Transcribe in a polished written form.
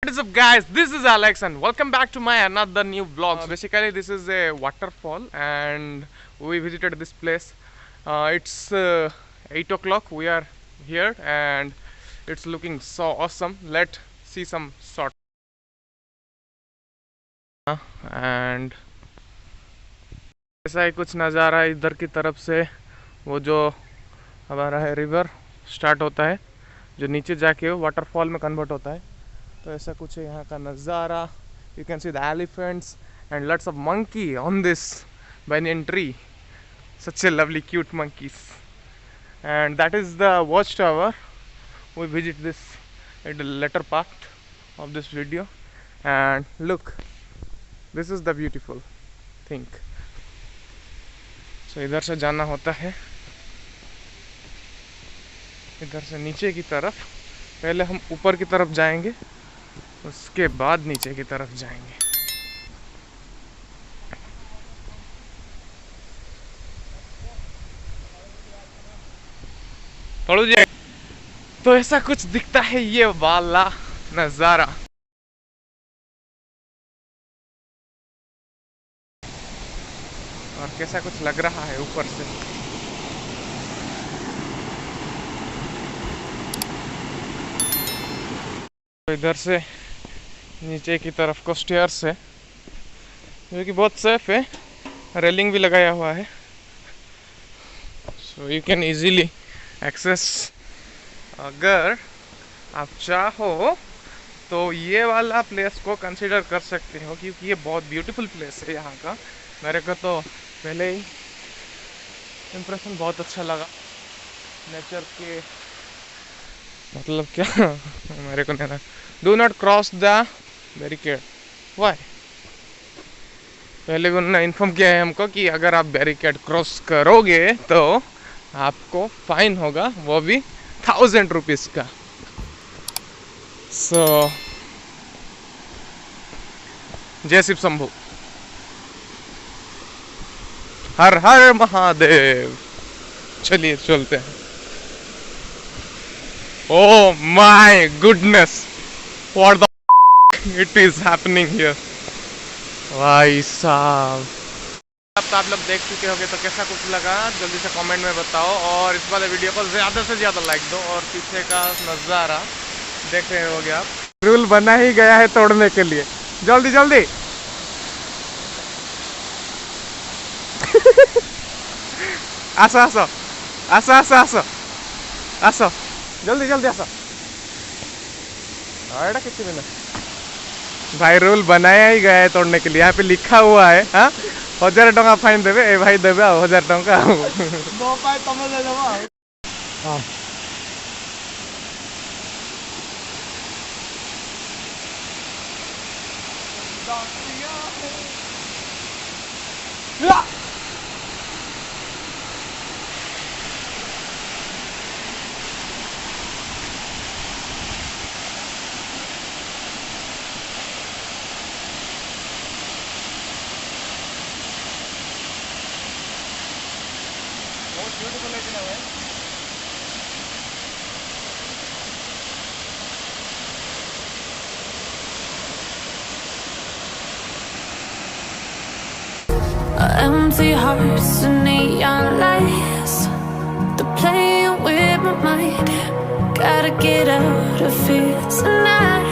What is up guys, this is Alex and welcome back to my another new vlog. Basically this is a waterfall and we visited this place. It's 8 o'clock, we are here and it's looking so awesome. Let's see some shot. And ऐसा ही कुछ नज़ारा इधर की तरफ से वो जो हमारा है रिवर स्टार्ट होता है जो नीचे जाके वाटरफॉल में कन्वर्ट होता है. तो ऐसा कुछ है यहाँ का नज़ारा. You can see the elephants and lots of monkey on this banyan tree. Such a lovely cute monkeys. And that is the watchtower. We visit this at the later part of this video. And look, this is the beautiful thing. So इधर से जाना होता है, इधर से नीचे की तरफ. पहले हम ऊपर की तरफ जाएंगे, उसके बाद नीचे की तरफ जाएंगे. तो ऐसा कुछ दिखता है ये वाला नज़ारा. और कैसा कुछ लग रहा है ऊपर से. तो इधर से नीचे की तरफ को स्टेयर्स है जो कि बहुत सेफ है. रेलिंग भी लगाया हुआ है, so you can easily access. अगर आप चाहो तो ये वाला प्लेस को कंसीडर कर सकते हो क्योंकि ये बहुत ब्यूटीफुल प्लेस है. यहाँ का मेरे को तो पहले ही इम्प्रेशन बहुत अच्छा लगा. नेचर के मतलब क्या मेरे को नहीं. Do not cross the barricade. Why? पहले उन्होंने इन्फॉर्म किया है हमको कि अगर आप बैरिकेड क्रॉस करोगे तो आपको फाइन होगा, वो भी 1000 रुपीज़ का. सो जय शिव शंभू, हर हर महादेव. चलिए चलते हैं. Oh my goodness, what the it is happening here. भाई साहब, अब तो आप लोग देख चुके होंगे तो कैसा कुछ लगा जल्दी से कमेंट में बताओ. और इस वाले वीडियो को ज़्यादा से ज़्यादा लाइक दो. और पीछे का नज़ारा देख रहे होगे आप. रूल बना ही गया है तोड़ने के लिए. जल्दी जल्दी आसो आसो आसो आसो आसो आसो जल्दी जल्दी आसो. एटा किसी भी ना भाई, रूल बनाया ही गया है तोड़ने के लिए. यहाँ पे लिखा हुआ है 1000 टंका फाइन देवे. ए भाई देवे 1000 टंका. Empty hearts and neon lights, they're playing with my mind. Gotta get out of here tonight.